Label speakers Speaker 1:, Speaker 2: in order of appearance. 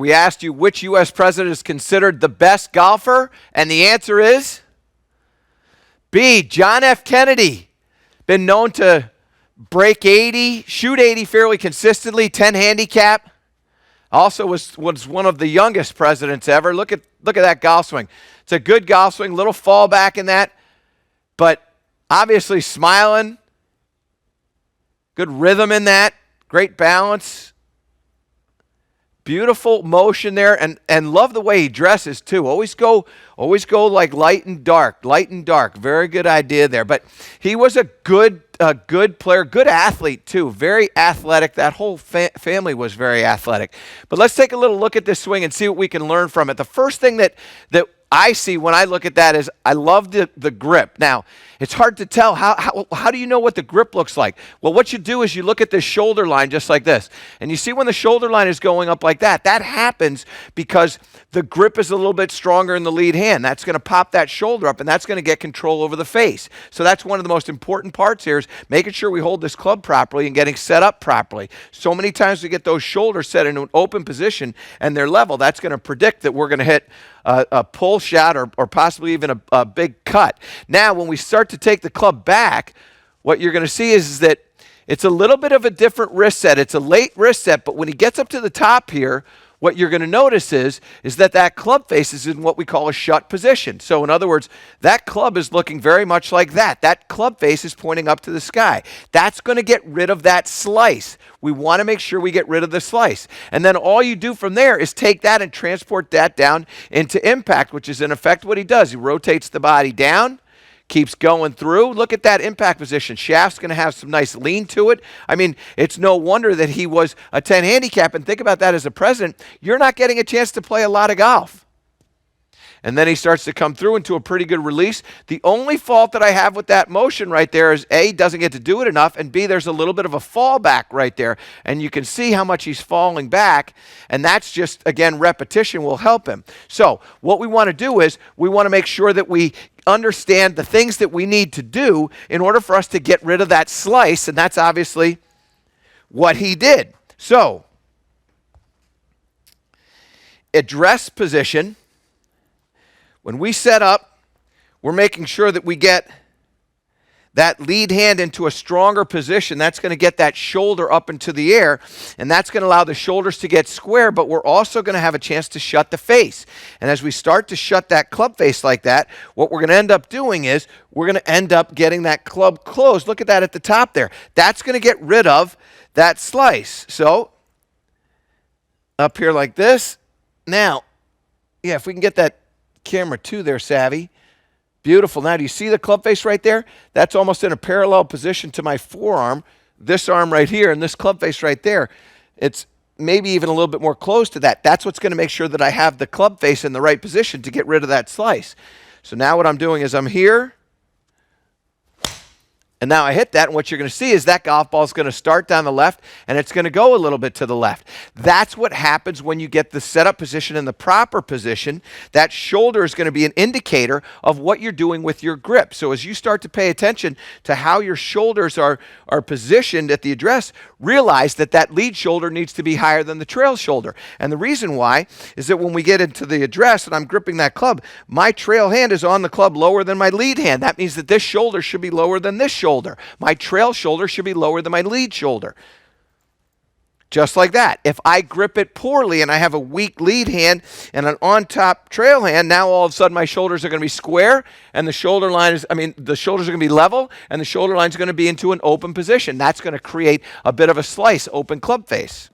Speaker 1: we asked you which U.S. president is considered the best golfer, and the answer is B, John F. Kennedy. Been known to break 80, shoot 80 fairly consistently, 10 handicap. Also was one of the youngest presidents ever. Look at that golf swing. It's a good golf swing, little fall back in that, but obviously smiling. Good rhythm in that, great balance. Beautiful motion there, and love the way he dresses too. Always go like light and dark. Very good idea there. But he was a good player, good athlete too. Very athletic. That whole family was very athletic. But let's take a little look at this swing and see what we can learn from it. The first thing that I see when I look at that is I love the grip. Now, it's hard to tell. How do you know what the grip looks like? Well, what you do is you look at this shoulder line just like this. And you see when the shoulder line is going up like that, that happens because the grip is a little bit stronger in the lead hand. That's going to pop that shoulder up, and that's going to get control over the face. So that's one of the most important parts here is making sure we hold this club properly and getting set up properly. So many times we get those shoulders set in an open position and they're level. That's going to predict that we're going to hit a pull shot or possibly even a big cut. Now, when we start to take the club back, what you're going to see is that it's a little bit of a different wrist set. It's a late wrist set, but when he gets up to the top here, what you're going to notice is that club face is in what we call a shut position. So in other words, that club is looking very much like that. That club face is pointing up to the sky. That's going to get rid of that slice. We want to make sure we get rid of the slice. And then all you do from there is take that and transport that down into impact, which is in effect what he does. He rotates the body down, keeps going through. Look at that impact position. Shaft's going to have some nice lean to it. I mean, it's no wonder that he was a 10 handicap. And think about that as a president. You're not getting a chance to play a lot of golf. And then he starts to come through into a pretty good release. The only fault that I have with that motion right there is A, doesn't get to do it enough, and B, there's a little bit of a fall back right there. And you can see how much he's falling back, and that's just, again, repetition will help him. So what we want to do is we want to make sure that we understand the things that we need to do in order for us to get rid of that slice, and that's obviously what he did. So, address position. When we set up, we're making sure that we get that lead hand into a stronger position. That's going to get that shoulder up into the air, and that's going to allow the shoulders to get square, but we're also going to have a chance to shut the face. And as we start to shut that club face like that, what we're going to end up doing is we're going to end up getting that club closed. Look at that at the top there. That's going to get rid of that slice. So, up here like this. Now, yeah, if we can get that camera 2 there, Savvy. Beautiful. Now, do you see the club face right there? That's almost in a parallel position to my forearm, this arm right here, and this club face right there. It's maybe even a little bit more close to that. That's what's going to make sure that I have the club face in the right position to get rid of that slice. So now what I'm doing is I'm here, and now I hit that, and what you're going to see is that golf ball is going to start down the left, and it's going to go a little bit to the left. That's what happens when you get the setup position in the proper position. That shoulder is going to be an indicator of what you're doing with your grip. So as you start to pay attention to how your shoulders are positioned at the address, realize that that lead shoulder needs to be higher than the trail shoulder. And the reason why is that when we get into the address and I'm gripping that club, my trail hand is on the club lower than my lead hand. That means that this shoulder should be lower than this shoulder. My trail shoulder should be lower than my lead shoulder. Just like that. If I grip it poorly and I have a weak lead hand and an on-top trail hand, now all of a sudden my shoulders are going to be square and the shoulders are going to be level and the shoulder line is going to be into an open position. That's going to create a bit of a slice, open club face.